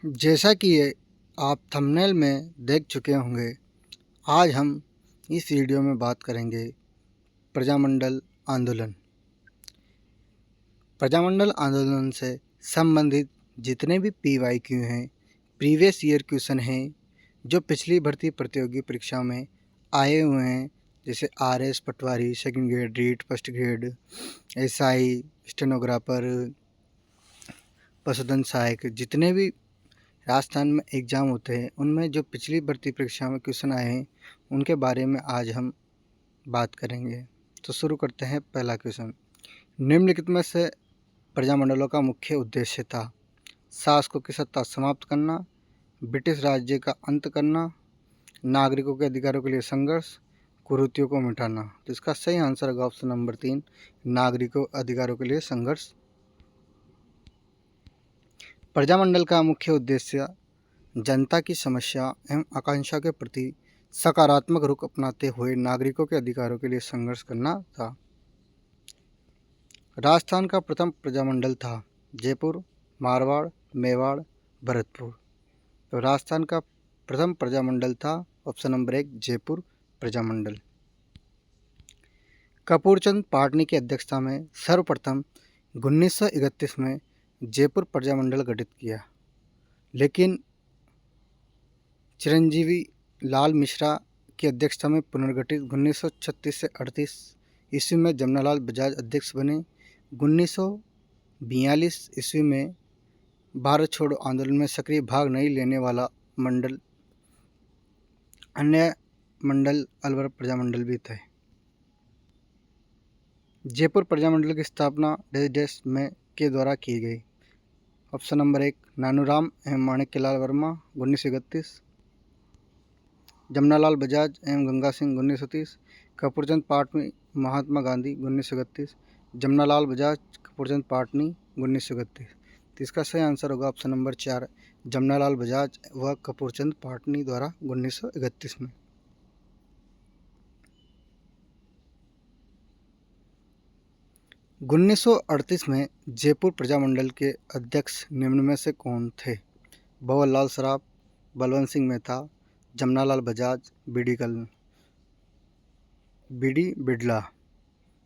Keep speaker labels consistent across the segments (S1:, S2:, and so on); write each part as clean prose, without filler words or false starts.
S1: जैसा कि ये आप थंबनेल में देख चुके होंगे, आज हम इस वीडियो में बात करेंगे प्रजामंडल आंदोलन। प्रजामंडल आंदोलन से संबंधित जितने भी PYQ हैं, प्रीवियस ईयर क्वेश्चन हैं, जो पिछली भर्ती प्रतियोगी परीक्षाओं में आए हुए हैं, जैसे RS patwari, second grade, REET first grade, SI, stenographer, पशुधन सहायक, जितने भी राजस्थान में एग्ज़ाम होते हैं, उनमें जो पिछली भर्ती परीक्षा में क्वेश्चन आए हैं, उनके बारे में आज हम बात करेंगे। तो शुरू करते हैं। पहला क्वेश्चन, निम्नलिखित में से प्रजामंडलों का मुख्य उद्देश्य था? शासकों की सत्ता समाप्त करना, ब्रिटिश राज्य का अंत करना, नागरिकों के अधिकारों के लिए संघर्ष, कुरीतियों को मिटाना। तो इसका सही आंसर होगा ऑप्शन नंबर 3, नागरिकों अधिकारों के लिए संघर्ष। प्रजामंडल का मुख्य उद्देश्य जनता की समस्या एवं आकांक्षा के प्रति सकारात्मक रुख अपनाते हुए नागरिकों के अधिकारों के लिए संघर्ष करना था। राजस्थान का प्रथम प्रजामंडल था जयपुर, मारवाड़, मेवाड़, भरतपुर। तो राजस्थान का प्रथम प्रजामंडल था ऑप्शन नंबर 1, जयपुर प्रजामंडल। कपूरचंद पाटनी की अध्यक्षता में सर्वप्रथम 1931 में जयपुर प्रजामंडल गठित किया, लेकिन चिरंजीवी लाल मिश्रा की अध्यक्षता में पुनर्गठित 1936 से 38 ईस्वी में जमनालाल बजाज अध्यक्ष बने। 1942 ईस्वी में भारत छोड़ो आंदोलन में सक्रिय भाग नहीं लेने वाला मंडल अन्य मंडल अलवर प्रजामंडल भी थे। जयपुर प्रजामंडल की स्थापना डेस में के द्वारा की गई। ऑप्शन नंबर 1, नानूराम एवं माणिक्यलाल वर्मा 1931, जमनालाल बजाज एवं गंगा सिंह 1930, कपूरचंद पाटनी महात्मा गांधी 1931, जमनालाल बजाज कपूरचंद पाटनी 1931। तो इसका सही आंसर होगा ऑप्शन नंबर 4, जमनालाल बजाज व कपूरचंद पाटनी द्वारा 1931 में। उन्नीस सौ 38 में जयपुर प्रजामंडल के अध्यक्ष निम्न में से कौन थे? भंवर लाल सराफ, बलवंत सिंह मेहता, जमनालाल बजाज, बीडी बिड़ला।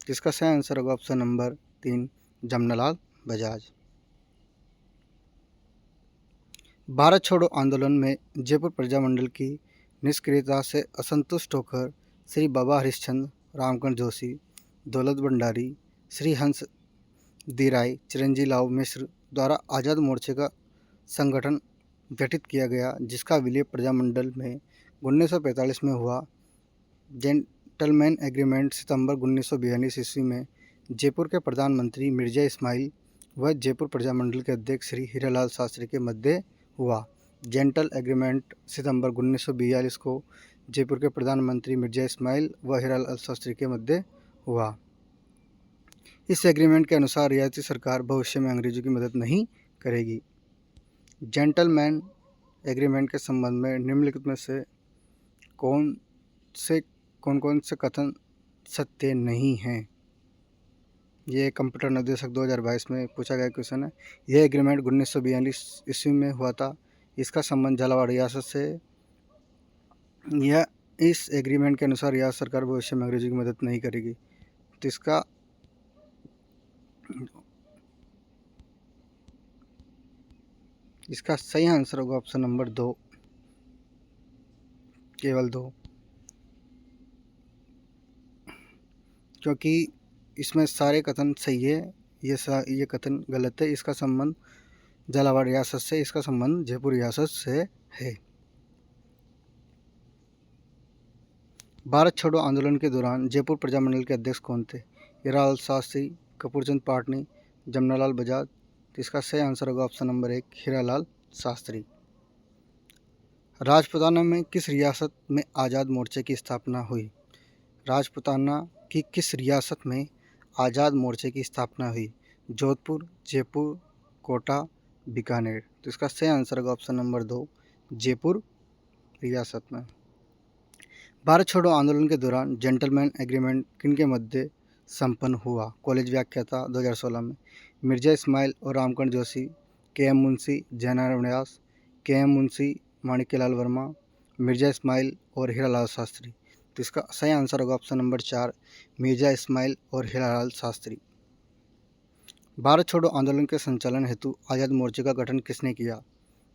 S1: इसका सही आंसर होगा ऑप्शन नंबर 3, जमनालाल बजाज। भारत छोड़ो आंदोलन में जयपुर प्रजामंडल की निष्क्रियता से असंतुष्ट होकर श्री बाबा हरिश्चंद्र, रामकरण जोशी, दौलत भंडारी, श्री हंस दीराई, चिरंजीव लाल मिश्र द्वारा आज़ाद मोर्चे का संगठन गठित किया गया, जिसका विलय प्रजामंडल में 1945 में हुआ। जेंटलमैन एग्रीमेंट सितंबर 1942 ईस्वी में जयपुर के प्रधानमंत्री मिर्जा इस्माइल व जयपुर प्रजामंडल के अध्यक्ष श्री हीरालाल शास्त्री के मध्य हुआ। जेंटल एग्रीमेंट सितंबर 1942 को जयपुर के प्रधानमंत्री मिर्जा इस्माइल व हीरालाल शास्त्री के मध्य हुआ। इस एग्रीमेंट के अनुसार रियासती सरकार भविष्य में अंग्रेजों की मदद नहीं करेगी। जेंटलमैन एग्रीमेंट के संबंध में निम्नलिखित में से कौन कौन से कथन सत्य नहीं हैं? ये कंप्यूटर निर्देशक 2022 में पूछा गया क्वेश्चन है। यह एग्रीमेंट 1942 ईस्वी में हुआ था। इसका संबंध झालावाड़ रियासत से। यह इस एग्रीमेंट के अनुसार रियासत सरकार भविष्य में अंग्रेजों की मदद नहीं करेगी। तो इसका सही आंसर होगा ऑप्शन नंबर 2, केवल 2, क्योंकि इसमें सारे कथन सही है, ये कथन गलत है। इसका संबंध झालावाड़ रियासत से, इसका संबंध जयपुर रियासत से है। भारत छोड़ो आंदोलन के दौरान जयपुर प्रजामंडल के अध्यक्ष कौन थे? हीरालाल शास्त्री, कपूरचंद पाटनी, जमनालाल बजाज। तो इसका सही आंसर होगा ऑप्शन नंबर 1, हीरालाल शास्त्री। राजपूताना में किस रियासत में आज़ाद मोर्चे की स्थापना हुई? राजपूताना की किस रियासत में आज़ाद मोर्चे की स्थापना हुई? जोधपुर, जयपुर, कोटा, बीकानेर। तो इसका सही आंसर होगा ऑप्शन नंबर 2, जयपुर रियासत में। भारत छोड़ो आंदोलन के दौरान जेंटलमैन एग्रीमेंट किनके मध्य संपन्न हुआ? कॉलेज व्याख्याता 2016 में। मिर्जा इस्माइल और रामकरण जोशी, KM मुंशी, जयनारायण व्यास, के.एम. मुंशी, माणिक्यलाल वर्मा, मिर्जा इस्माइल और हीरालाल शास्त्री। तो इसका सही आंसर होगा ऑप्शन नंबर 4, मिर्जा इस्माइल और हीरालाल शास्त्री। भारत छोड़ो आंदोलन के संचालन हेतु आज़ाद मोर्चे का गठन किसने किया?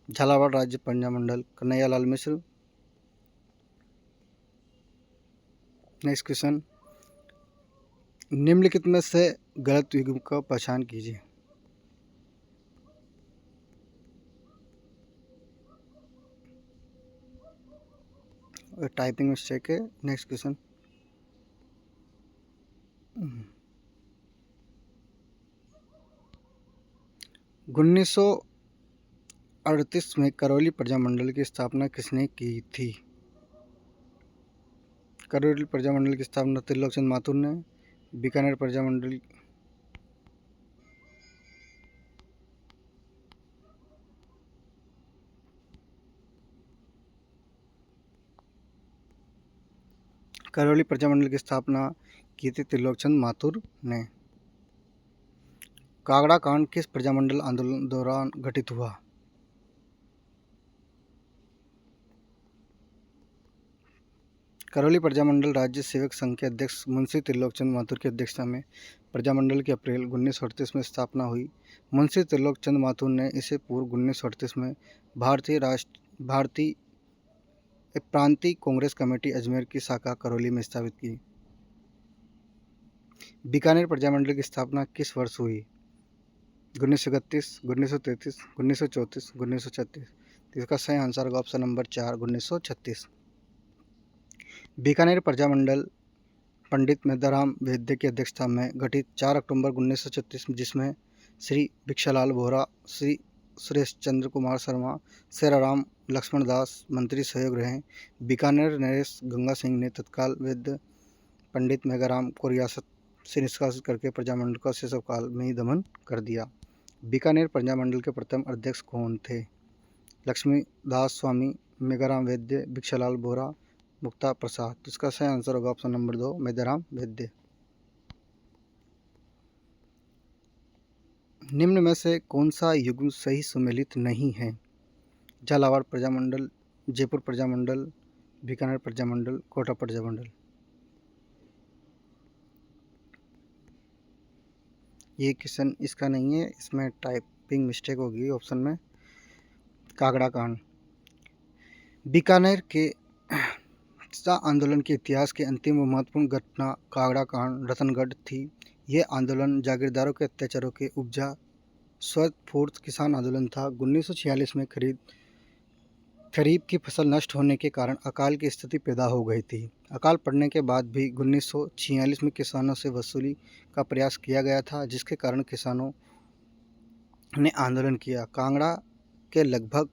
S1: झालावाड़ राज्य प्रजामंडल, कन्हैयालाल मिश्र। नेक्स्ट क्वेश्चन, निम्नलिखित में से गलत युग्म का पहचान कीजिए। टाइपिंग मिस्टेक है। नेक्स्ट क्वेश्चन, 1938 में करौली प्रजामंडल की स्थापना किसने की थी? करौली प्रजामंडल की स्थापना त्रिलोकचंद माथुर ने। बीकानेर प्रजामंडल करौली प्रजामंडल की स्थापना की थी त्रिलोकचंद माथुर ने। कागड़ा कांड किस प्रजामंडल आंदोलन दौरान घटित हुआ? करौली प्रजामंडल राज्य सेवक संघ के अध्यक्ष मुंशी त्रिलोकचंद माथुर की अध्यक्षता में प्रजामंडल की अप्रैल 1938 में स्थापना हुई। मुंशी त्रिलोकचंद माथुर ने इसे पूर्व 1938 में भारतीय प्रांतीय कांग्रेस कमेटी अजमेर की शाखा करौली में स्थापित की। बीकानेर प्रजामंडल की स्थापना किस वर्ष हुई? 1931, 1933, 1934, 1936। इसका सही आंसर होगा ऑप्शन नंबर 4, 1936। बीकानेर प्रजामंडल पंडित मेधाराम वैद्य की अध्यक्षता में गठित 4 अक्टूबर 1936, जिसमें श्री भिक्षालाल बोहरा, श्री सुरेश चंद्र कुमार शर्मा, सेराराम लक्ष्मण दास मंत्री सहयोग रहे। बीकानेर नरेश गंगा सिंह ने तत्काल वैद्य पंडित मेघाराम को रियासत से निष्कासित करके प्रजामंडल का शैशवकाल में ही दमन कर दिया। बीकानेर प्रजामंडल के प्रथम अध्यक्ष कौन थे? लक्ष्मीदास स्वामी, मेघाराम वैद्य, भिक्षालाल बोहरा, मुक्ता प्रसाद। तो इसका सही आंसर होगा ऑप्शन नंबर 2, मेघाराम वैद्य। निम्न में से कौन सा युग्म सही सुमेलित नहीं है? झालावाड़ प्रजामंडल, जयपुर प्रजामंडल, बीकानेर प्रजामंडल, कोटा प्रजामंडल। ये क्वेश्चन इसका नहीं है, इसमें टाइपिंग मिस्टेक होगी ऑप्शन में। कागड़ा कांड, बीकानेर के आंदोलन के इतिहास की अंतिम व महत्वपूर्ण घटना कागड़ा कांड रतनगढ़ थी। ये आंदोलन जागीरदारों के अत्याचारों के उपजा स्वतःस्फूर्त किसान आंदोलन था। 1946 में खरीफ की फसल नष्ट होने के कारण अकाल की स्थिति पैदा हो गई थी। अकाल पड़ने के बाद भी 1946 में किसानों से वसूली का प्रयास किया गया था, जिसके कारण किसानों ने आंदोलन किया। कांगड़ा के लगभग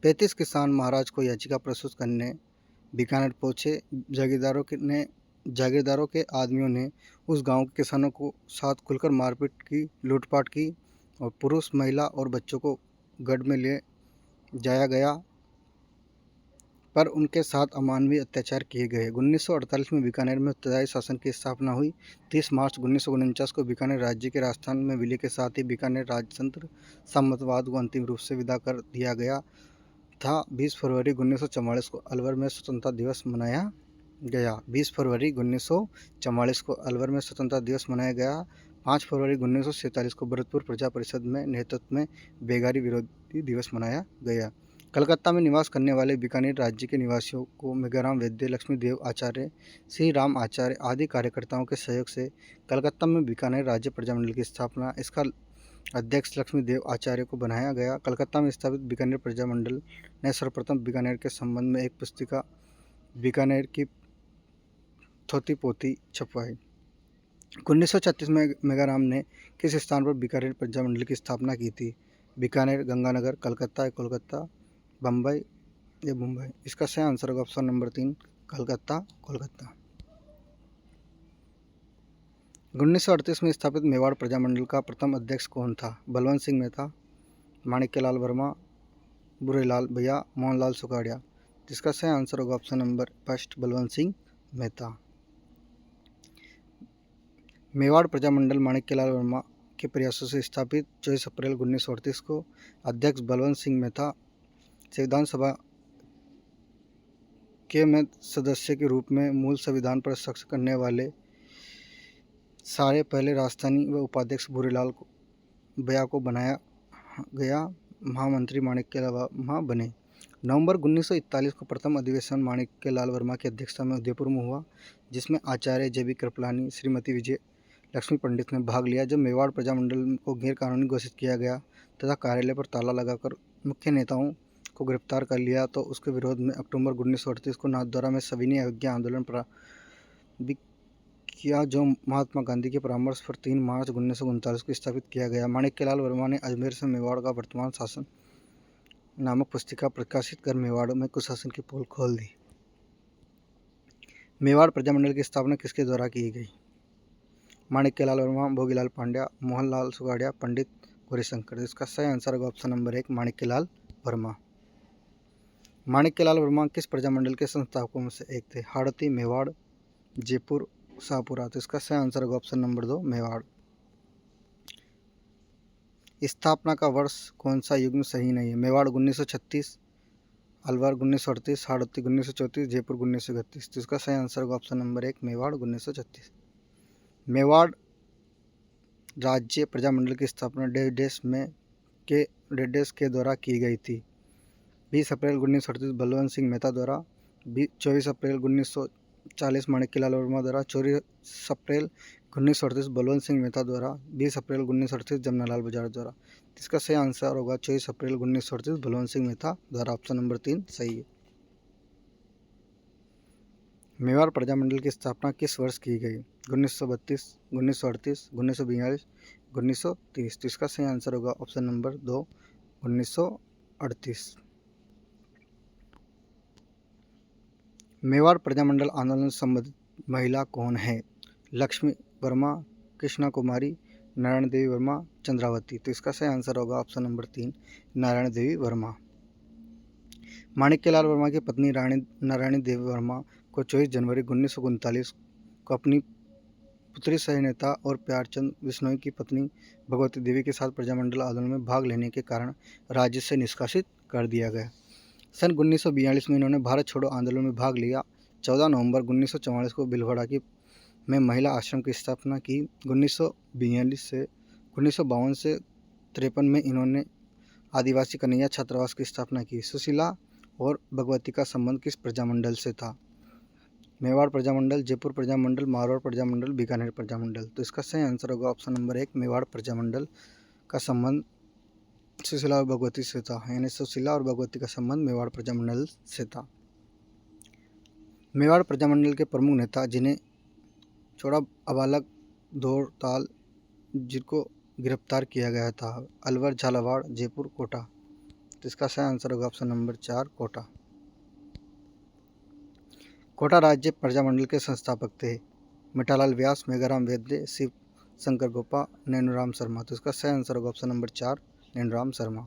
S1: 35 किसान महाराज को याचिका प्रस्तुत करने बीकानेर पहुंचे। जागीरदारों के आदमियों ने उस गांव के किसानों को साथ खुलकर मारपीट की, लूटपाट की और पुरुष, महिला और बच्चों को गढ़ में ले जाया गया, पर उनके साथ अमानवीय अत्याचार किए गए। 1948 में बीकानेर में उत्तरदायी शासन की स्थापना हुई। 30 मार्च 1949 को बीकानेर राज्य के राजस्थान में विलय के साथ ही बीकानेर राजतंत्र सामंतवाद को अंतिम रूप से विदा कर दिया गया था। 20 फरवरी 1944 को अलवर में स्वतंत्रता दिवस मनाया गया। 20 फरवरी 1944 को अलवर में स्वतंत्रता दिवस मनाया गया। 5 फरवरी 1947 को भरतपुर प्रजा परिषद में नेतृत्व में बेगारी विरोधी दिवस मनाया गया। कलकत्ता में निवास करने वाले बीकानेर राज्य के निवासियों को मेघाराम वैद्य, लक्ष्मीदेव आचार्य, श्री राम आचार्य आदि कार्यकर्ताओं के सहयोग से कलकत्ता में बीकानेर राज्य प्रजामंडल की स्थापना, इसका अध्यक्ष लक्ष्मीदेव आचार्य को बनाया गया। कलकत्ता में स्थापित बीकानेर प्रजामंडल ने सर्वप्रथम बीकानेर के संबंध में एक पुस्तिका बीकानेर की थोती पोती छपवाई। 1936 में मेघाराम ने किस स्थान पर बीकानेर प्रजामंडल की स्थापना की थी? बीकानेर, गंगानगर, कलकत्ता, कोलकाता, बम्बई या मुंबई। इसका सही आंसर होगा ऑप्शन नंबर 3, कलकत्ता, कोलकाता। 1938 में स्थापित मेवाड़ प्रजामंडल का प्रथम अध्यक्ष कौन था? बलवंत सिंह मेहता, माणिक्यलाल वर्मा, बुरेलाल भैया, मोहनलाल सुखाड़िया। जिसका सही आंसर होगा ऑप्शन नंबर 1, बलवंत सिंह मेहता। मेवाड़ प्रजामंडल माणिक्यलाल वर्मा के प्रयासों से स्थापित 24 अप्रैल 1938 को अध्यक्ष बलवंत सिंह मेहता संविधान सभा के में सदस्य के रूप में मूल संविधान पर हस्ताक्षर करने वाले सारे पहले राजधानी व उपाध्यक्ष भूरीलाल बया को बनाया गया महामंत्री माणिक्यलाल वर्मा बने। नवंबर 1941 को प्रथम अधिवेशन माणिक्यलाल वर्मा की अध्यक्षता में उदयपुर में हुआ, जिसमें आचार्य JB कृपलानी, श्रीमती विजय लक्ष्मी पंडित ने भाग लिया। जब मेवाड़ प्रजामंडल को गैर कानूनी घोषित किया गया तथा कार्यालय पर ताला लगाकर मुख्य नेताओं को गिरफ्तार कर लिया तो उसके विरोध में अक्टूबर 1938 को नाथद्वारा में सविनय अवज्ञा आंदोलन प्रारंभ किया, जो महात्मा गांधी के परामर्श पर 3 मार्च 1939 को स्थापित किया गया। माणिक्यलाल वर्मा ने अजमेर से मेवाड़ का वर्तमान शासन नामक पुस्तिका प्रकाशित कर मेवाड़ में कुशासन की पोल खोल दी। मेवाड़ प्रजामंडल की स्थापना किसके द्वारा की गई? माणिक्यलाल वर्मा, भोगीलाल पांड्या, मोहनलाल सुगाड़िया, पंडित गौरीशंकर। इसका सही आंसर होगा ऑप्शन नंबर 1 माणिक्यलाल वर्मा। माणिक्यलाल वर्मा किस प्रजामंडल के संस्थापकों में से एक थे? हाड़ौती, मेवाड़, जयपुर, शाहपुरा। तो इसका सही आंसर होगा ऑप्शन नंबर 2 मेवाड़। स्थापना का वर्ष कौन सा युग्म सही नहीं है? मेवाड़ 1936, अलवर 1938, हाड़ौती 1934, जयपुर 1931। तो इसका सही आंसर होगा ऑप्शन नंबर 1 मेवाड़ 1936। मेवाड़ राज्य प्रजामंडल की स्थापना डेढ़ के द्वारा की गई थी। 20 अप्रैल 1938 बलवंत सिंह मेहता द्वारा, 24 अप्रैल 1940 माणिक्यलाल वर्मा द्वारा, 24 अप्रैल 1938 बलवंत सिंह मेहता द्वारा, 20 अप्रैल 1938 जमनालाल बजाज द्वारा। इसका सही आंसर होगा 24 अप्रैल 1938 बलवंत सिंह मेहता द्वारा। ऑप्शन नंबर 3 सही है। मेवाड़ प्रजामंडल की स्थापना किस वर्ष की गई? 1932, 1938, 1942, 1930। तो इसका सही आंसर होगा ऑप्शन नंबर 2 1938। मेवाड़ प्रजामंडल आंदोलन से संबंधित महिला कौन है? लक्ष्मी वर्मा, कृष्णा कुमारी, नारायण देवी वर्मा, चंद्रावती। तो इसका सही आंसर होगा ऑप्शन नंबर 3 नारायण देवी वर्मा। माणिक्यलाल वर्मा की पत्नी नारायणी देवी वर्मा को 24 जनवरी 1939 को अपनी पुत्री सह नेता और प्यारचंद बिश्नोई की पत्नी भगवती देवी के साथ प्रजामंडल आंदोलन में भाग लेने के कारण राज्य से निष्कासित कर दिया गया। सन 1942 में इन्होंने भारत छोड़ो आंदोलन में भाग लिया। 14 नवंबर 1944 को भीलवाड़ा में महिला आश्रम की स्थापना की। 1952 से 53 में इन्होंने आदिवासी कन्हैया छात्रावास की स्थापना की। सुशीला और भगवती का संबंध किस प्रजामंडल से था? मेवाड़ प्रजामंडल, जयपुर प्रजामंडल, मारवाड़ प्रजामंडल, बीकानेर प्रजामंडल। तो इसका सही आंसर होगा ऑप्शन नंबर 1 मेवाड़ प्रजामंडल का संबंध सुशीला और भगवती से था, यानी सुशीला और भगवती का संबंध मेवाड़ प्रजामंडल से था। मेवाड़ प्रजामंडल के प्रमुख नेता जिन्हें चौड़ा अबालक दौड़ताल जिनको गिरफ्तार किया गया था, अलवर, झालावाड़, जयपुर, कोटा। तो इसका सही आंसर होगा ऑप्शन नंबर 4 कोटा। कोटा राज्य प्रजामंडल के संस्थापक थे मिठालाल व्यास, मेघाराम वैद्य, शिव शंकर गोपा, नैनूराम शर्मा। तो इसका सही आंसर होगा ऑप्शन नंबर 4 नैनूराम शर्मा।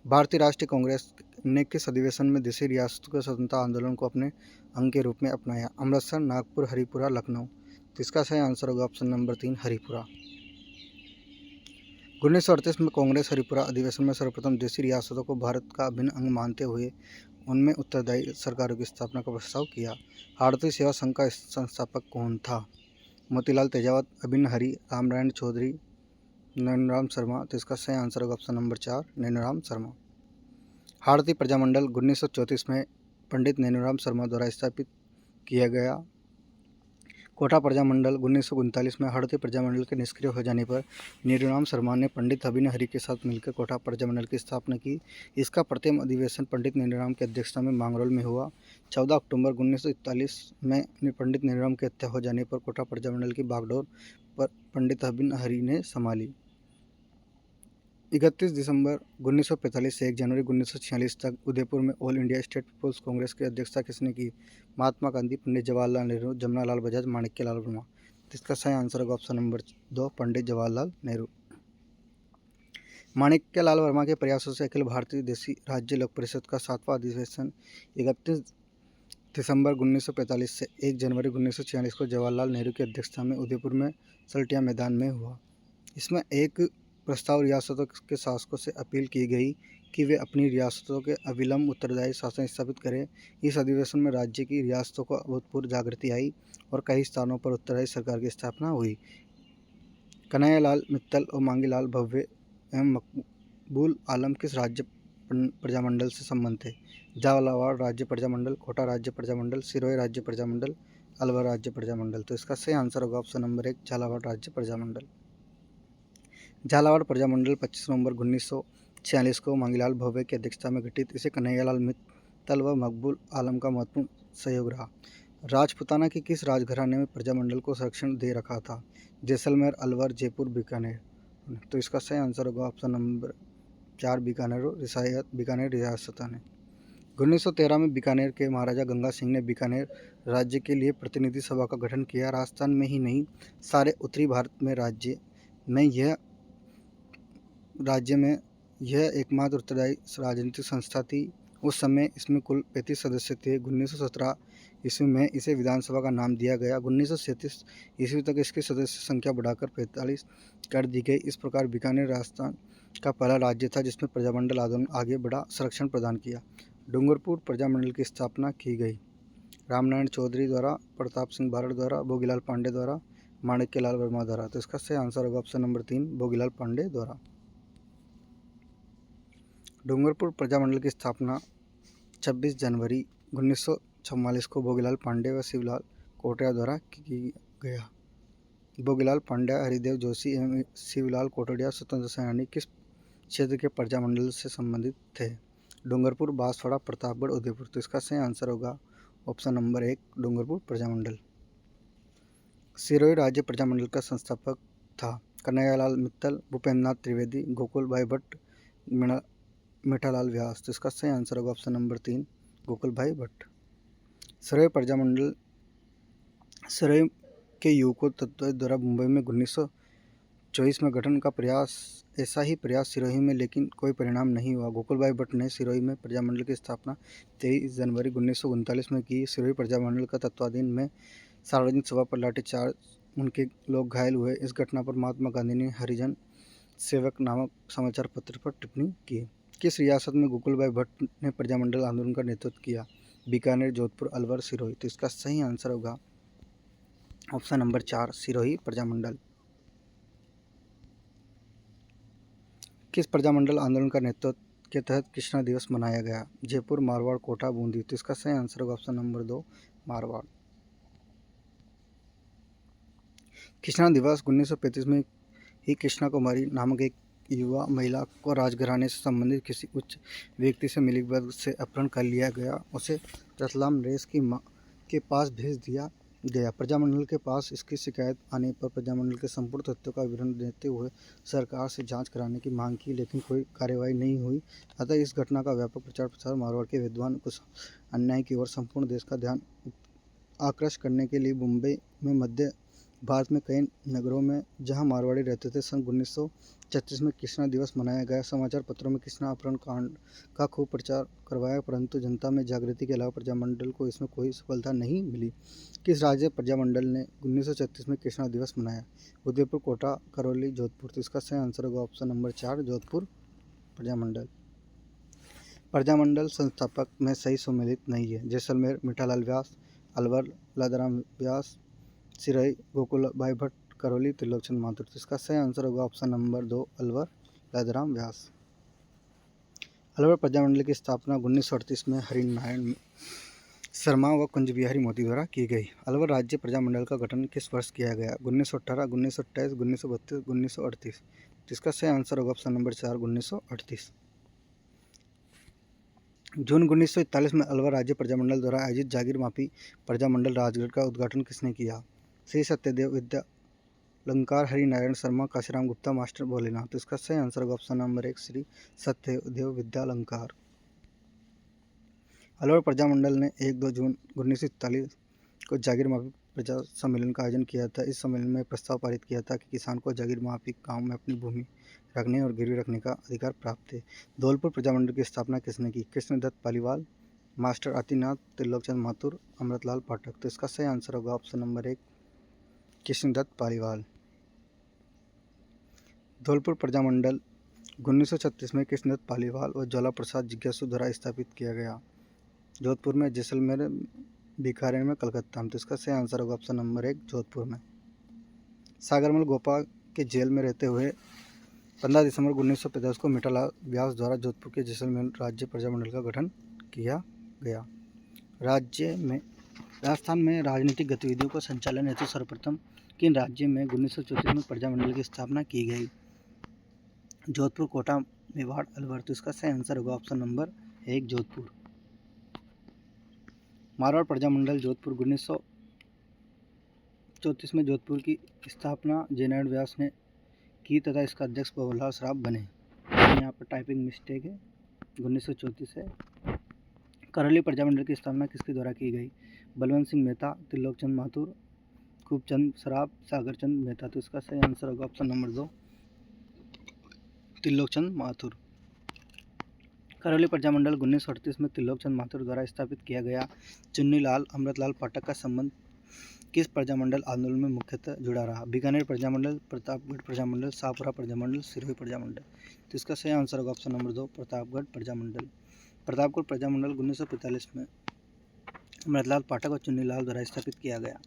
S1: भारतीय राष्ट्रीय कांग्रेस ने किस अधिवेशन में देशी रियासतों के स्वतंत्रता आंदोलन को अपने अंग के रूप में अपनाया? अमृतसर, नागपुर, हरिपुरा, लखनऊ। तो इसका सही आंसर होगा ऑप्शन नंबर 3 हरिपुरा। 1938 में कांग्रेस हरिपुरा अधिवेशन में सर्वप्रथम देशी रियासतों को भारत का अभिन्न अंग मानते हुए उनमें उत्तरदायी सरकारों की स्थापना का प्रस्ताव किया। हाड़ौती सेवा संघ का संस्थापक कौन था? मोतीलाल तेजावत, अभिन्न हरि, रामनारायण चौधरी, नैनूराम शर्मा। तो इसका सही आंसर होगा ऑप्शन नंबर 4 नैनूराम शर्मा। हाड़ौती प्रजामंडल 1934 में पंडित नैनूराम शर्मा द्वारा स्थापित किया गया। कोटा प्रजामंडल 1939 में हाड़ौती प्रजामंडल के निष्क्रिय हो जाने पर नैनूराम शर्मा ने पंडित अभिन्न हरि के साथ मिलकर कोटा प्रजामंडल की स्थापना की। इसका प्रथम अधिवेशन पंडित नैनूराम की अध्यक्षता में मांगरोल में हुआ। 14 अक्टूबर 1941 में पंडित नैनूराम की हत्या हो जाने पर कोटा प्रजामंडल की बागडोर पर पंडित अभिन्न हरि ने संभाली। 31 दिसंबर 1945 से 1 जनवरी 1946 तक उदयपुर में all India state people's congress की अध्यक्षता किसने की? महात्मा गांधी, पंडित जवाहरलाल नेहरू, जमनालाल बजाज, माणिक्यलाल वर्मा। इसका सही आंसर होगा ऑप्शन नंबर 2 पंडित जवाहरलाल नेहरू। माणिक्यलाल वर्मा के प्रयासों से अखिल भारतीय देशी राज्य लोक परिषद का 7वां अधिवेशन 31 दिसंबर 1945 से 1 जनवरी 1946 को जवाहरलाल नेहरू की अध्यक्षता में उदयपुर में सल्टिया मैदान में हुआ। इसमें एक प्रस्ताव रियासतों के शासकों से अपील की गई कि वे अपनी रियासतों के अविलंब उत्तरदायी शासन स्थापित करें। इस अधिवेशन में राज्य की रियासतों को अभूतपूर्व जागृति आई और कई स्थानों पर उत्तरदायी सरकार की स्थापना हुई। कन्हैयालाल मित्तल और मांगीलाल भव्य एवं मकबूल आलम किस राज्य प्रजामंडल से संबंध थे? झालावाड़ राज्य प्रजामंडल, कोटा राज्य प्रजामंडल, सिरोही राज्य प्रजामंडल, अलवर राज्य प्रजामंडल। तो इसका सही आंसर होगा ऑप्शन नंबर 1, झालावाड़ राज्य प्रजामंडल। झालावाड़ प्रजामंडल 25 नवंबर 1946 को मांगीलाल भव्य की अध्यक्षता में गठित। इसे कन्हैयालाल मित्तल व मकबूल आलम का महत्वपूर्ण सहयोग रहा। राजपूताना के किस राजघराने में प्रजामंडल को संरक्षण दे रखा था? जैसलमेर, अलवर, जयपुर, बीकानेर। तो इसका सही आंसर होगा ऑप्शन नंबर 4, बीकानेर रियासत ने। 1913 में बीकानेर के महाराजा गंगा सिंह ने बीकानेर राज्य के लिए प्रतिनिधि सभा का गठन किया। राजस्थान में ही नहीं, सारे उत्तरी भारत में राज्य में यह एकमात्र उत्तरदायी राजनीतिक संस्था थी। उस समय इसमें कुल 35 सदस्य थे। 1917 ईस्वी में इसे विधानसभा का नाम दिया गया। 1937 ईस्वी तक इसकी सदस्य संख्या बढ़ाकर 45 कर दी गई। इस प्रकार बीकानेर राजस्थान का पहला राज्य था जिसमें प्रजामंडल आंदोलन आगे बढ़ा, संरक्षण प्रदान किया। डूंगरपुर प्रजामंडल की स्थापना की गई। रामनारायण चौधरी द्वारा, प्रताप सिंह बारड़ द्वारा, भोगीलाल पांडे द्वारा, माणिक्यलाल वर्मा द्वारा। तो इसका सही आंसर होगा ऑप्शन नंबर 3, भोगीलाल पांडे द्वारा। डूंगरपुर प्रजामंडल की स्थापना 26 जनवरी 1944 को भोगीलाल पांडे व शिवलाल कोटड़िया द्वारा की गया। भोगीलाल पांड्या, हरिदेव जोशी एवं शिवलाल कोटड़िया स्वतंत्र सेनानी किस क्षेत्र के प्रजामंडल से संबंधित थे? डूंगरपुर, बांसवाड़ा, प्रतापगढ़, उदयपुर। तो इसका सही आंसर होगा ऑप्शन नंबर 1, डूंगरपुर प्रजामंडल। सिरोही राज्य प्रजामंडल का संस्थापक था? कन्हैयालाल मित्तल, भूपेंद्रनाथ त्रिवेदी, गोकुल भाई भट्ट, मीठालाल व्यास। तो इसका सही आंसर होगा ऑप्शन नंबर 3, गोकुल भाई भट्ट। सिरोही प्रजामंडल सिरोही के युवकों तत्व द्वारा मुंबई में 1924 में गठन का प्रयास, ऐसा ही प्रयास सिरोही में, लेकिन कोई परिणाम नहीं हुआ। गोकुल भाई भट्ट ने सिरोही में प्रजामंडल की स्थापना 23 जनवरी 1939 में की। सिरोही प्रजामंडल का तत्वाधीन में सार्वजनिक सभा पर लाठीचार्ज, उनके लोग घायल हुए। इस घटना पर महात्मा गांधी ने हरिजन सेवक नामक समाचार पत्र पर टिप्पणी की। किस रियासत में गोकुल भाई भट्ट ने प्रजामंडल आंदोलन का नेतृत्व किया? बीकानेर, जोधपुर, अलवर, सिरोही। तो इसका सही आंसर होगा ऑप्शन नंबर 4, सिरोही प्रजामंडल। किस प्रजामंडल आंदोलन का नेतृत्व के तहत कृष्णा दिवस मनाया गया? जयपुर, मारवाड़, कोटा, बूंदी। तो इसका सही आंसर होगा ऑप्शन नंबर 2, मारवाड़। कृष्णा दिवस 1935 में ही कृष्णा कुमारी नामक एक युवा महिला को राजघराने से संबंधित किसी उच्च व्यक्ति से मिलीभगत से अपहरण कर लिया गया। उसे रतलाम नरेश की मां के पास भेज दिया गया। प्रजामंडल के पास इसकी शिकायत आने पर प्रजामंडल के संपूर्ण तथ्यों का विवरण देते हुए सरकार से जांच कराने की मांग की, लेकिन कोई कार्यवाही नहीं हुई। अतः इस घटना का व्यापक प्रचार प्रसार मारवाड़ के विद्वान कुछ अन्याय की ओर संपूर्ण देश का ध्यान आकर्षित करने के लिए मुंबई में मध्य भारत में कई नगरों में जहां मारवाड़ी रहते थे सन 1936 में कृष्णा दिवस मनाया गया। समाचार पत्रों में कृष्णा अपहरण कांड का खूब प्रचार करवाया, परंतु जनता में जागृति के अलावा प्रजामंडल को इसमें कोई सफलता नहीं मिली। किस राज्य प्रजामंडल ने 1936 में कृष्णा दिवस मनाया? उदयपुर, कोटा, करौली, जोधपुर। तो इसका सही आंसर होगा ऑप्शन नंबर 4, जोधपुर प्रजामंडल। प्रजामंडल संस्थापक में सही सम्मिलित नहीं है? जैसलमेर, मीठालाल व्यास, अलवर, लादाराम व्यास, सिरोही, गोकुल भाई भट्ट, करौली, त्रिलोकचंद माथुर। तो इसका सही आंसर होगा ऑप्शन नंबर 2, अलवर, लादाराम व्यास। अलवर प्रजामंडल की स्थापना 1938 में हरिनारायण शर्मा व कुंज बिहारी मोती द्वारा की गई। अलवर राज्य प्रजामंडल का गठन किस वर्ष किया गया? 1918, 1928, 1932, 1938। जिसका सही आंसर होगा ऑप्शन नंबर 4, 1938। जून 1941 में अलवर राज्य प्रजामंडल द्वारा आयोजित जागीर माफी प्रजामंडल राजगढ़ का उद्घाटन किसने किया? श्री सत्यदेव विद्यालंकार, हरिनारायण शर्मा, काशीराम गुप्ता, मास्टर भोलेनाथ। तो इसका सही आंसर होगा ऑप्शन नंबर 1, श्री सत्यदेव विद्यालंकार। अलवर प्रजामंडल ने 1-2 जून 1941 को जागीर माफी प्रजा सम्मेलन का आयोजन किया था। इस सम्मेलन में प्रस्ताव पारित किया था कि किसान को जागीर माफी गांव में अपनी भूमि रखने और गिरवी रखने का अधिकार प्राप्त है। धौलपुर प्रजामंडल की स्थापना किसने की? कृष्णदत्त पालीवाल, मास्टर आदिनाथ, त्रिलोकचंद माथुर, अमृतलाल पाठक। तो इसका सही आंसर होगा ऑप्शन नंबर 1, कृष्णदत्त पालीवाल। धौलपुर प्रजामंडल 1936 में कृष्णदत्त पालीवाल व ज्वाला प्रसाद जिज्ञासु द्वारा स्थापित किया गया। जोधपुर में, जैसलमेर, बीकानेर में, कलकत्ता में। तो इसका सही आंसर होगा ऑप्शन नंबर 1 जोधपुर में। सागरमल गोपा के जेल में रहते हुए 15 दिसंबर 1950 को मीठालाल व्यास द्वारा जोधपुर के जैसलमेर राज्य प्रजामंडल का गठन किया गया। राजस्थान में राजनीतिक गतिविधियों का संचालन हेतु सर्वप्रथम किन राज्य में 1934 में प्रजामंडल की स्थापना की गई? जोधपुर, कोटा, मेवाड़, अलवर। तो इसका सही आंसर होगा ऑप्शन नंबर 1 जोधपुर। मारवाड़ प्रजामंडल जोधपुर 1934 में जोधपुर की स्थापना जयनारायण व्यास ने की तथा इसका अध्यक्ष भवरलाल सराफ बने। यहाँ पर टाइपिंग मिस्टेक है, 1934 है। करौली प्रजामंडल की स्थापना किसके द्वारा की गई? बलवंत सिंह मेहता, त्रिलोकचंद माथुर, खूबचंद सराफ, सागरचंद मेहता। तो इसका सही आंसर होगा ऑप्शन नंबर 2 त्रिलोकचंद माथुर। करौली प्रजामंडल 1938 में त्रिलोकचंद माथुर द्वारा स्थापित किया गया। चुन्नीलाल अमृतलाल पाठक का संबंध किस प्रजामंडल आंदोलन में मुख्यतः जुड़ा रहा? बीकानेर प्रजामंडल, प्रतापगढ़ प्रजामंडल, शाहपुरा प्रजामंडल, सिरोही प्रजामंडल। तो इसका सही आंसर होगा ऑप्शन नंबर 2 प्रतापगढ़ प्रजामंडल। प्रतापगढ़ प्रजामंडल 1945 में अमृतलाल पाठक और चुन्नीलाल द्वारा स्थापित किया गया।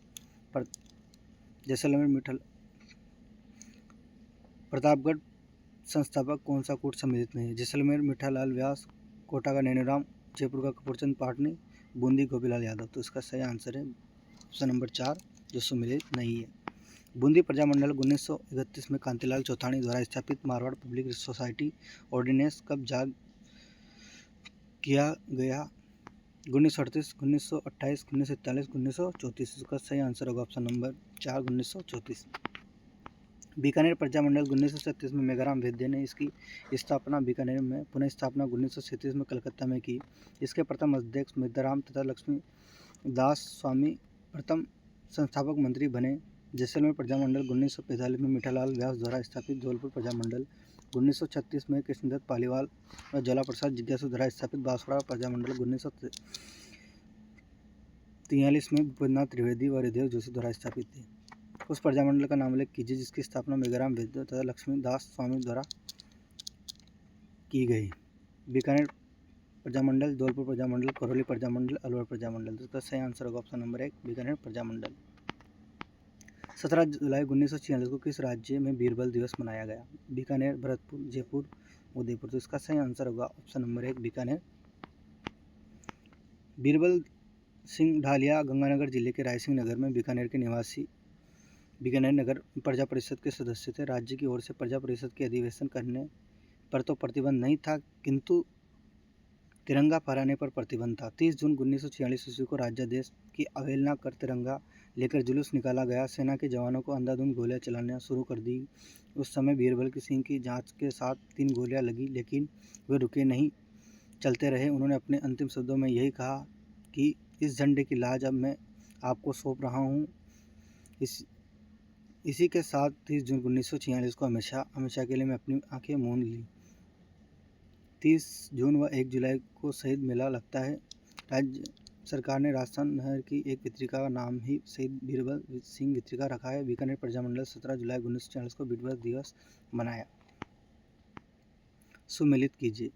S1: जैसलमेर प्रतापगढ़ संस्थापक कौन सा कूट सम्मिलित नहीं है? जैसलमेर मीठालाल व्यास, कोटा का नैनूराम, जयपुर का कपूरचंद पाटनी, बूंदी गोपीलाल यादव। तो इसका सही आंसर है ऑप्शन नंबर 4 जो सम्मिलित नहीं है। बूंदी प्रजामंडल 1931 में कांतिलाल चौथानी द्वारा स्थापित मारवाड़ पब्लिक सोसाइटी ऑर्डिनेंस कब जारी किया गया? 1938, 1928, 1941, 1934। इसका सही आंसर होगा ऑप्शन नंबर 4 1934। बीकानेर प्रजामंडल 1937 में मेघाराम वैद्य ने इसकी स्थापना बीकानेर में, पुनः स्थापना 1937 में कलकत्ता में की। इसके प्रथम अध्यक्ष मेदाराम तथा लक्ष्मी दास स्वामी प्रथम संस्थापक मंत्री बने। जैसलमेर प्रजामंडल 1945 में मीठालाल व्यास द्वारा स्थापित। धौलपुर प्रजामंडल 1936 में कृष्णदत्त पालीवाल और ज्वाला प्रसाद जिज्ञासु द्वारा स्थापित। बांसवाड़ा प्रजामंडल 1943 में भूपेंद्रनाथ त्रिवेदी व हरिदेव जोशी द्वारा स्थापित थी। उस प्रजामंडल का नाम उल्लेख कीजिए जिसकी स्थापना मेघाराम वैद्य तथा लक्ष्मी दास स्वामी द्वारा की गई। बीकानेर प्रजामंडल, धौलपुर प्रजामंडल, करौली प्रजामंडल, अलवर प्रजामंडल। इसका सही आंसर होगा ऑप्शन नंबर 1 बीकानेर प्रजामंडल। 17 जुलाई 1946 को किस राज्य में बीरबल दिवस मनाया गया? बीकानेर, भरतपुर, जयपुर, उदयपुर। तो इसका सही आंसर होगा option number 1 Bikaner. Birbal Singh dahlia Ganganagar जिले के रायसिंह नगर में बीकानेर के निवासी बीकानेर नगर प्रजा परिषद के सदस्य थे। राज्य की ओर से प्रजा परिषद के अधिवेशन करने पर तो प्रतिबंध नहीं था, किंतु तिरंगा फहराने पर प्रतिबंध था। 30 जून 1946 ईस्वी को राज्यादेश की अवहेलना कर तिरंगा लेकर जुलूस निकाला गया। सेना के जवानों को अंधाधुंध गोलियां चलाना शुरू कर दी। उस समय बीरबल सिंह की जांच के साथ 3 गोलियां लगी, लेकिन वे रुके नहीं, चलते रहे। उन्होंने अपने अंतिम शब्दों में यही कहा कि इस झंडे की लाज अब मैं आपको सौंप रहा हूँ। इसी के साथ 30 जून 1946 को हमेशा के लिए मैं अपनी आंखें मूंद ली। 30 जून व 1 जुलाई को शहीद मेला लगता है। राज्य सरकार ने राजस्थान नहर की एक पत्रिका का नाम ही शहीद बीरबल सिंह पत्रिका रखा है। बीकानेर प्रजामंडल 17 जुलाई 1946 को बीरबल दिवस मनाया। सुमेलित कीजिए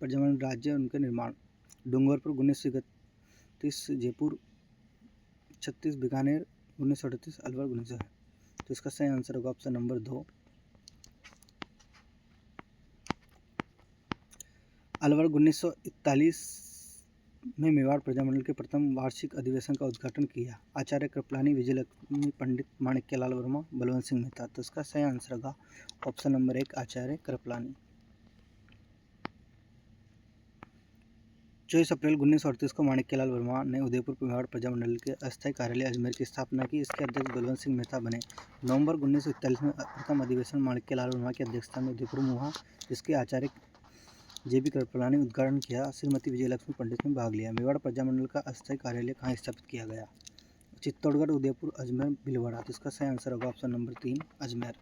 S1: प्रजामंडल राज्य उनके निर्माण। डूंगरपुर 1931, जयपुर 36, बीकानेर 1938, अलवर 1900। तो इसका सही आंसर होगा ऑप्शन नंबर 2 अलवर। 1941 में मेवाड़ प्रजामंडल के प्रथम वार्षिक अधिवेशन का उद्घाटन किया। आचार्य कृपलानी, विजयलक्ष्मी पंडित, माणिक्यलाल वर्मा, बलवंत सिंह मेहता। तो इसका सही आंसर होगा ऑप्शन नंबर 1 आचार्य कृपलानी। 24 अप्रैल 1938 को माणिक्यलाल वर्मा ने उदयपुर मेवाड़ प्रजामंडल के अस्थायी कार्यालय अजमेर की स्थापना की। इसके अध्यक्ष बलवंत सिंह मेहता बने। नवंबर 1941 में प्रथम अधिवेशन माणिक्यलाल वर्मा की अध्यक्षता में उदयपुर में हुआ, जिसके आचार्य JB कृपलानी ने उद्घाटन किया। श्रीमती विजयलक्ष्मी पंडित ने भाग लिया। मेवाड़ प्रजामंडल का अस्थायी कार्यालय कहाँ स्थापित किया गया? चित्तौड़गढ़, उदयपुर, अजमेर, भीलवाड़ा। तो इसका सही आंसर होगा ऑप्शन नंबर 3 अजमेर।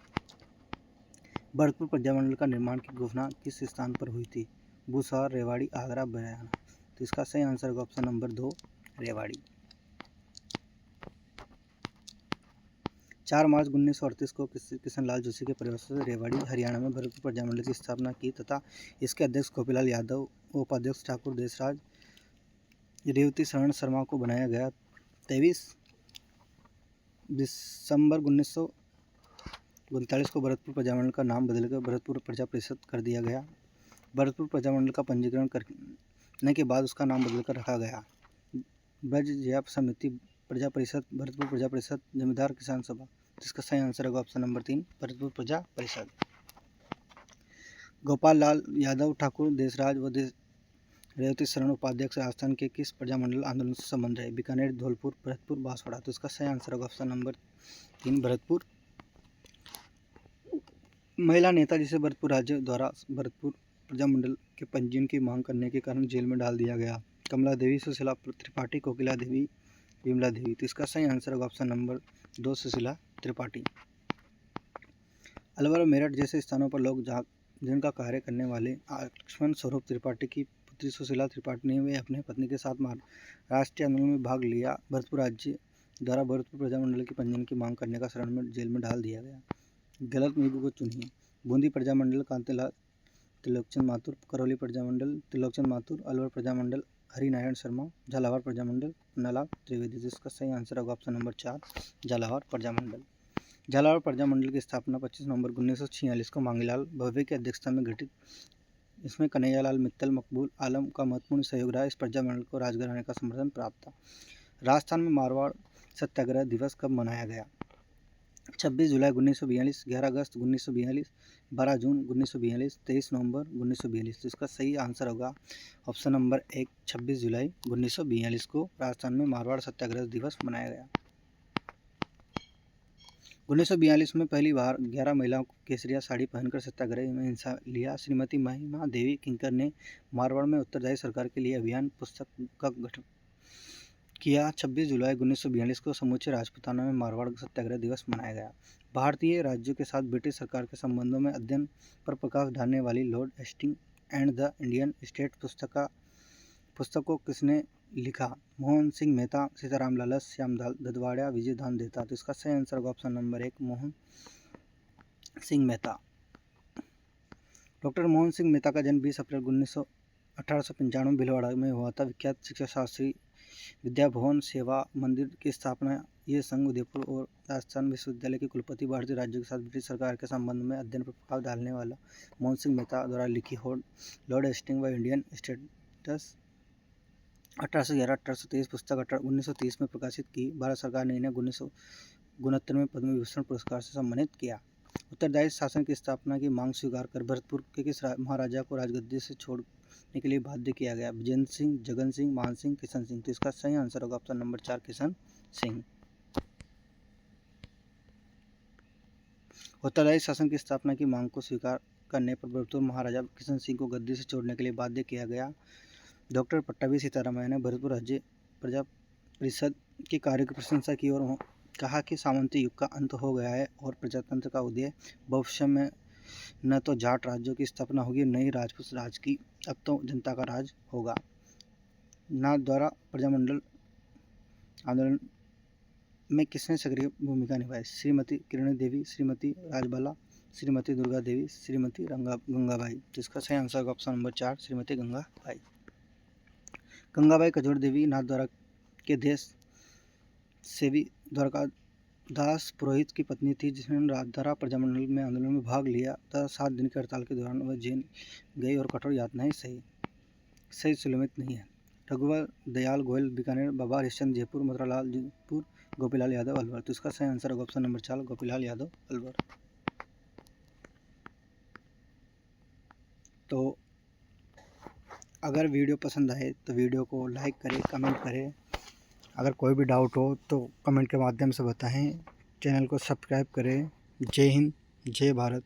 S1: भरतपुर प्रजामंडल का निर्माण की घोषणा किस स्थान पर हुई थी? भूसार, रेवाड़ी, आगरा, बयाना। तो इसका सही आंसर होगा ऑप्शन नंबर 2 रेवाड़ी। 4 मार्च 1938 को किशन लाल जोशी के परिवार से रेवाड़ी हरियाणा में भरतपुर प्रजामंडल की स्थापना की तथा इसके अध्यक्ष गोपीलाल यादव व उपाध्यक्ष ठाकुर देशराज रेवती शरण शर्मा को बनाया गया। 23 दिसंबर 1939 को भरतपुर प्रजामंडल का नाम बदलकर भरतपुर प्रजा परिषद कर दिया गया। भरतपुर प्रजामंडल का पंजीकरण करने के बाद उसका नाम बदलकर रखा गया ब्रज जया समिति प्रजा परिषद, भरतपुर प्रजा परिषद, जमींदार किसान सभा। जिसका सही आंसर होगा ऑप्शन नंबर 3 भरतपुर प्रजा परिषद। गोपाल लाल यादव ठाकुर देशराज व रेवती शरण उपाध्यक्ष राजस्थान के किस प्रजामंडल आंदोलन से संबंध है? बीकानेर, धौलपुर, भरतपुर, बांसवाड़ा। तो इसका सही आंसर होगा ऑप्शन नंबर 3 भरतपुर। महिला नेता जिसे भरतपुर राज्य द्वारा भरतपुर प्रजामंडल के पंजीयन की मांग करने के कारण जेल में डाल दिया गया। कमला देवी, सुशीला त्रिपाठी, कोकिला देवी, विमला देवी। तो इसका सही आंसर होगा ऑप्शन नंबर 2 सुशीला त्रिपाठी। अलवर और मेरठ जैसे स्थानों पर लोग जिनका कार्य करने वाले लक्ष्मण स्वरूप त्रिपाठी की पुत्री सुशीला त्रिपाठी ने वे अपने पत्नी के साथ राष्ट्रीय आंदोलन में भाग लिया। भरतपुर राज्य द्वारा भरतपुर प्रजामंडल के पंजीयन की मांग करने का शरण में जेल में डाल दिया गया। गलत नींबू को चुनिए। बूंदी प्रजामंडल कांतिलाल त्रिलोकचंद माथुर, करौली प्रजामंडल त्रिलोकचंद माथुर, अलवर प्रजामंडल हरिनारायण शर्मा, झालावाड़ प्रजामंडल पन्नालाल त्रिवेदी। जिसका सही आंसर होगा ऑप्शन नंबर 4 झालावाड़ प्रजामंडल। झालावाड़ प्रजामंडल की स्थापना 25 नवंबर 1946 को मांगीलाल भव्य की अध्यक्षता में घटित। इसमें कन्हैयालाल मित्तल, मकबूल आलम का महत्वपूर्ण सहयोग रहा। इस प्रजामंडल को राजघराने का समर्थन प्राप्त था। राजस्थान में मारवाड़ सत्याग्रह दिवस कब मनाया गया? 26 जुलाई 1942, 11 अगस्त 1942, 12 जून 1942, 23 नवंबर 1942। तो इसका सही आंसर होगा ऑप्शन नंबर 1 26 जुलाई 1942 को राजस्थान में मारवाड़ सत्याग्रह दिवस मनाया गया। 1942 में पहली बार 11 महिलाओं को केसरिया साड़ी पहनकर सत्याग्रह में हिस्सा लिया। श्रीमती महिमा देवी किंकर ने मारवाड़ में उत्तरदायी सरकार के लिए अभियान पुस्तक का गठन किया। 26 जुलाई 1942 को समूचे राजपूताना में मारवाड़ सत्याग्रह दिवस मनाया गया। भारतीय राज्यों के साथ ब्रिटिश सरकार के संबंधों में अध्ययन पर प्रकाश डालने वाली Lord Hasting and the Indian state पुस्तक को किसने लिखा? मोहन सिंह मेहता, सीताराम लालस, श्यामलाल ददवाड़ा, विजय दान देता। तो इसका सही आंसर होगा option number 1 Mohan Singh Mehta. Doctor Mohan Singh Mehta का जन्म 20 अप्रैल 1895 भीलवाड़ा में हुआ था। विख्यात शिक्षा शास्त्री विद्या भवन सेवा मंदिर की स्थापना ये संघ उदयपुर और राजस्थान विश्वविद्यालय के कुलपति भारतीय राज्यों के साथ ब्रिटिश सरकार के संबंध में अध्ययन पर प्रभाव डालने वाला मोहन सिंह मेहता द्वारा लिखी लॉर्ड हेस्टिंग व इंडियन स्टेटस 1811-1823 पुस्तक 1930 में प्रकाशित की। भारत सरकार ने इन्हें 1969 में पद्म विभूषण पुरस्कार से सम्मानित किया। उत्तरदायी शासन की स्थापना की मांग स्वीकार कर भरतपुर के किस महाराजा को राजगद्दी से छोड़ने के लिए बाध्य किया गया? विजेंद्र सिंह, जगन सिंह, मान सिंह, किशन सिंह। तो इसका सही आंसर होगा ऑप्शन नंबर 4 किशन सिंह। उत्तरदायी शासन की स्थापना की मांग को स्वीकार करने पर भरतपुर महाराजा किशन सिंह को गद्दी से छोड़ने के लिए बाध्य किया गया। डॉक्टर पट्टाभी सीतारामैया ने भरतपुर राज्य प्रजा परिषद के कार्य की प्रशंसा की और कहा कि सामंती युग का अंत हो गया है और प्रजातंत्र का उदय। भविष्य में न तो जाट राज्यों की स्थापना होगी न ही राजपूत राज की, अब तो जनता का राज होगा। नाथ द्वारा प्रजामंडल आंदोलन में किसने सक्रिय भूमिका निभाई? श्रीमती किरणी देवी, श्रीमती राजबाला, श्रीमती दुर्गा देवी, श्रीमती गंगाबाई। तो इसका सही आंसर होगा ऑप्शन नंबर 4 श्रीमती गंगाबाई। गंगाबाई कजोड़ देवी नाथ द्वारा के देश सेवी द्वारकादास पुरोहित की पत्नी थी, जिसने राजधारा प्रजामंडल में आंदोलन में भाग लिया तथा 7 दिन की हड़ताल के दौरान वह जेल गई और कठोर यातनाएं सही सुलमित नहीं है। रघुवर दयाल गोयल बीकानेर, बाबा हरिश्चंद्र जयपुर, मथुरालाल जयपुर, गोपीलाल यादव अलवर। तो इसका सही आंसर होगा ऑप्शन नंबर 4 गोपीलाल यादव अलवर। तो अगर वीडियो पसंद आए तो वीडियो को लाइक करें, कमेंट करें। अगर कोई भी डाउट हो तो कमेंट के माध्यम से बताएं। चैनल को सब्सक्राइब करें। जय हिंद, जय भारत।